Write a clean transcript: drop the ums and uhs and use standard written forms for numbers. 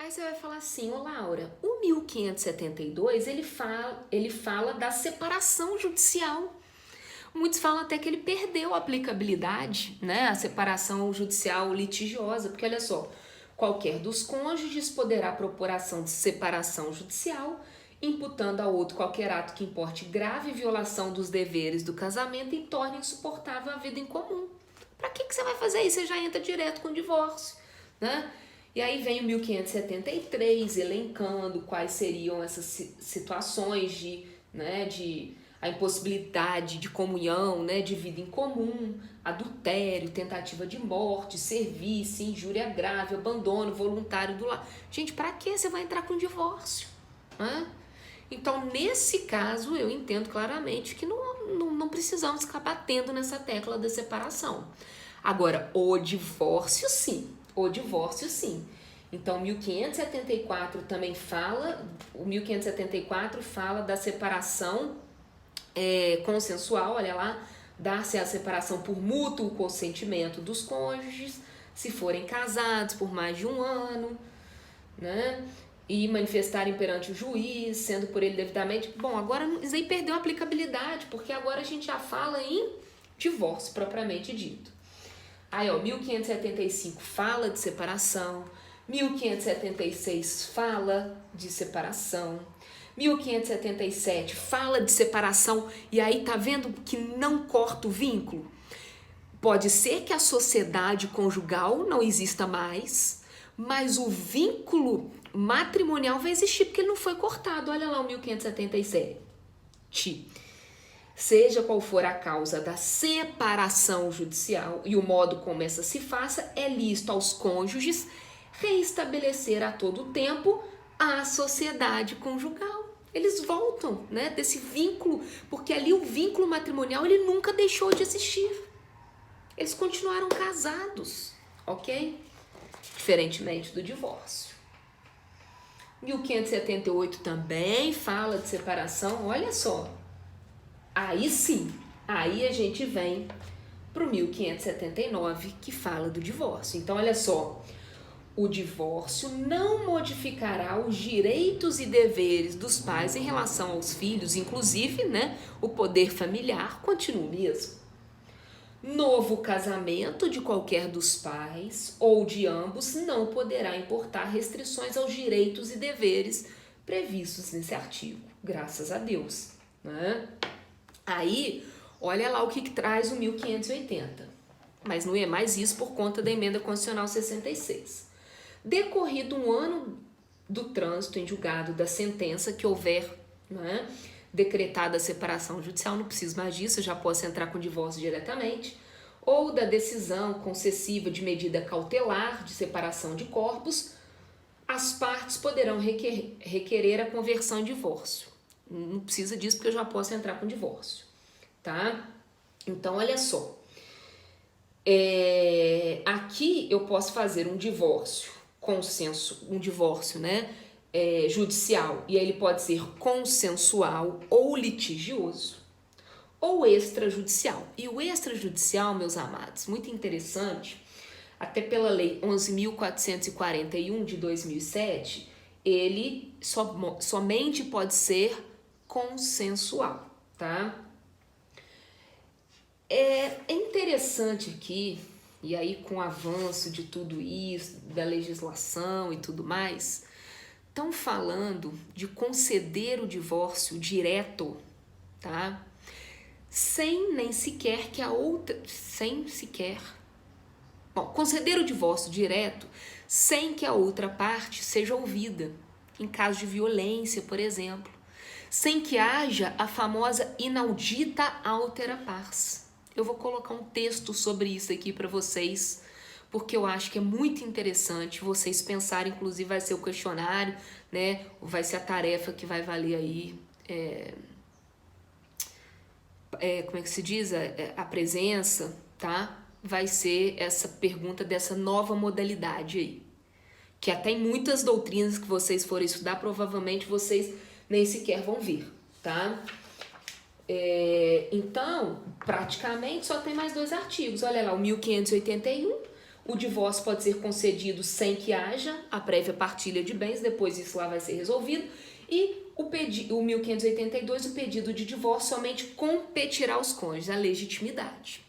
Aí você vai falar assim, ô Laura, o 1572 ele fala da separação judicial. Muitos falam até que ele perdeu a aplicabilidade, né? A separação judicial litigiosa, porque olha só, qualquer dos cônjuges poderá propor ação de separação judicial, imputando ao outro qualquer ato que importe grave violação dos deveres do casamento e torne insuportável a vida em comum. Para que você vai fazer isso? Você já entra direto com o divórcio, né? E aí vem o 1573 elencando quais seriam essas situações de a impossibilidade de comunhão, né, de vida em comum, adultério, tentativa de morte, serviço, injúria grave, abandono voluntário do lar. Gente, para que você vai entrar com divórcio? Né? Então, nesse caso, eu entendo claramente que não precisamos ficar batendo nessa tecla da separação. Agora, o divórcio sim. Então, 1574 também fala, o 1574 fala da separação consensual, olha lá, dar-se a separação por mútuo consentimento dos cônjuges, se forem casados por mais de um ano, né? E manifestarem perante o juiz, sendo por ele devidamente. Bom, agora isso aí perdeu a aplicabilidade, porque agora a gente já fala em divórcio propriamente dito. Aí, ó, 1575 fala de separação, 1576 fala de separação, 1577 fala de separação, e aí tá vendo que não corta o vínculo? Pode ser que a sociedade conjugal não exista mais, mas o vínculo matrimonial vai existir porque ele não foi cortado. Olha lá o 1577. Seja qual for a causa da separação judicial e o modo como essa se faça, é lícito aos cônjuges reestabelecer a todo tempo a sociedade conjugal. Eles voltam, né, desse vínculo, porque ali o vínculo matrimonial ele nunca deixou de existir. Eles continuaram casados, ok? Diferentemente do divórcio. 1578 também fala de separação, olha só. Aí sim, aí a gente vem para o 1579, que fala do divórcio. Então, olha só, o divórcio não modificará os direitos e deveres dos pais em relação aos filhos, inclusive, né, o poder familiar continua o mesmo. Novo casamento de qualquer dos pais ou de ambos não poderá importar restrições aos direitos e deveres previstos nesse artigo, graças a Deus, né? Aí, olha lá o que traz o 1580, mas não é mais isso por conta da emenda constitucional 66. Decorrido um ano do trânsito em julgado da sentença que houver, né, decretada a separação judicial, não preciso mais disso, eu já posso entrar com o divórcio diretamente, ou da decisão concessiva de medida cautelar de separação de corpos, as partes poderão requerer a conversão em divórcio. Não precisa disso porque eu já posso entrar com divórcio, tá? Então, olha só. Aqui eu posso fazer um divórcio, um divórcio, né, judicial, e aí ele pode ser consensual ou litigioso, ou extrajudicial. E o extrajudicial, meus amados, muito interessante, até pela lei 11.441 de 2007, ele somente pode ser consensual, tá? É interessante aqui, e aí com o avanço de tudo isso, da legislação e tudo mais, estão falando de conceder o divórcio direto, tá? Conceder o divórcio direto sem que a outra parte seja ouvida, em caso de violência, por exemplo, sem que haja a famosa inaudita altera pars. Eu vou colocar um texto sobre isso aqui para vocês, porque eu acho que é muito interessante vocês pensarem, inclusive vai ser o questionário, né? Vai ser a tarefa que vai valer aí, como é que se diz? A presença, tá? Vai ser essa pergunta dessa nova modalidade aí, que até em muitas doutrinas que vocês forem estudar, provavelmente vocês nem sequer vão ver, tá? Então, praticamente só tem mais 2 artigos. Olha lá, o 1581, O divórcio pode ser concedido sem que haja a prévia partilha de bens, depois isso lá vai ser resolvido. E o 1582, o pedido de divórcio somente competirá aos cônjuges, a legitimidade.